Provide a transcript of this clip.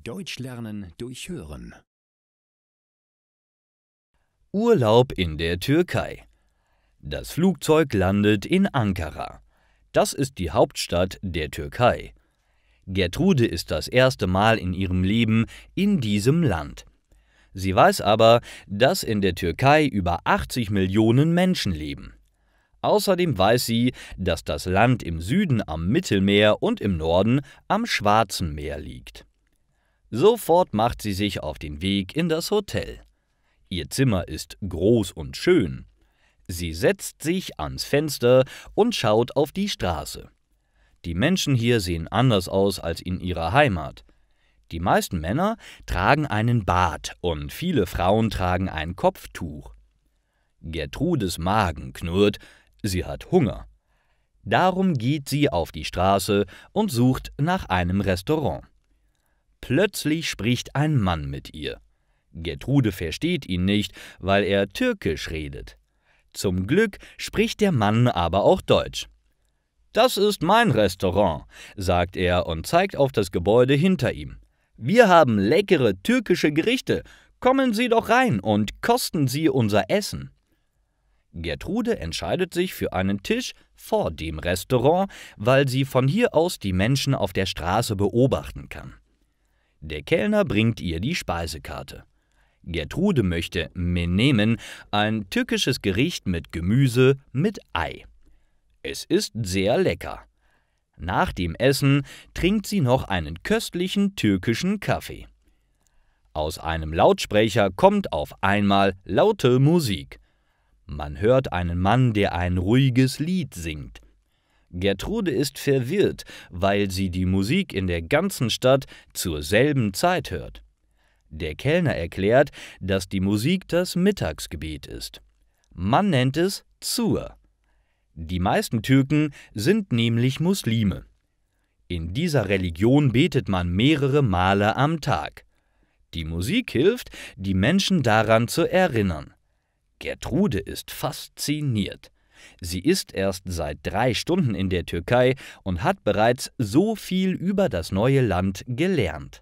Deutsch lernen durch Hören. Urlaub in der Türkei. Das Flugzeug landet in Ankara. Das ist die Hauptstadt der Türkei. Gertrude ist das erste Mal in ihrem Leben in diesem Land. Sie weiß aber, dass in der Türkei über 80 Millionen Menschen leben. Außerdem weiß sie, dass das Land im Süden am Mittelmeer und im Norden am Schwarzen Meer liegt. Sofort macht sie sich auf den Weg in das Hotel. Ihr Zimmer ist groß und schön. Sie setzt sich ans Fenster und schaut auf die Straße. Die Menschen hier sehen anders aus als in ihrer Heimat. Die meisten Männer tragen einen Bart und viele Frauen tragen ein Kopftuch. Gertrudes Magen knurrt, sie hat Hunger. Darum geht sie auf die Straße und sucht nach einem Restaurant. Plötzlich spricht ein Mann mit ihr. Gertrude versteht ihn nicht, weil er Türkisch redet. Zum Glück spricht der Mann aber auch Deutsch. »Das ist mein Restaurant«, sagt er und zeigt auf das Gebäude hinter ihm. »Wir haben leckere türkische Gerichte. Kommen Sie doch rein und kosten Sie unser Essen.« Gertrude entscheidet sich für einen Tisch vor dem Restaurant, weil sie von hier aus die Menschen auf der Straße beobachten kann. Der Kellner bringt ihr die Speisekarte. Gertrude möchte Menemen, ein türkisches Gericht mit Gemüse mit Ei. Es ist sehr lecker. Nach dem Essen trinkt sie noch einen köstlichen türkischen Kaffee. Aus einem Lautsprecher kommt auf einmal laute Musik. Man hört einen Mann, der ein ruhiges Lied singt. Gertrude ist verwirrt, weil sie die Musik in der ganzen Stadt zur selben Zeit hört. Der Kellner erklärt, dass die Musik das Mittagsgebet ist. Man nennt es Zur. Die meisten Türken sind nämlich Muslime. In dieser Religion betet man mehrere Male am Tag. Die Musik hilft, die Menschen daran zu erinnern. Gertrude ist fasziniert. Sie ist erst seit 3 Stunden in der Türkei und hat bereits so viel über das neue Land gelernt.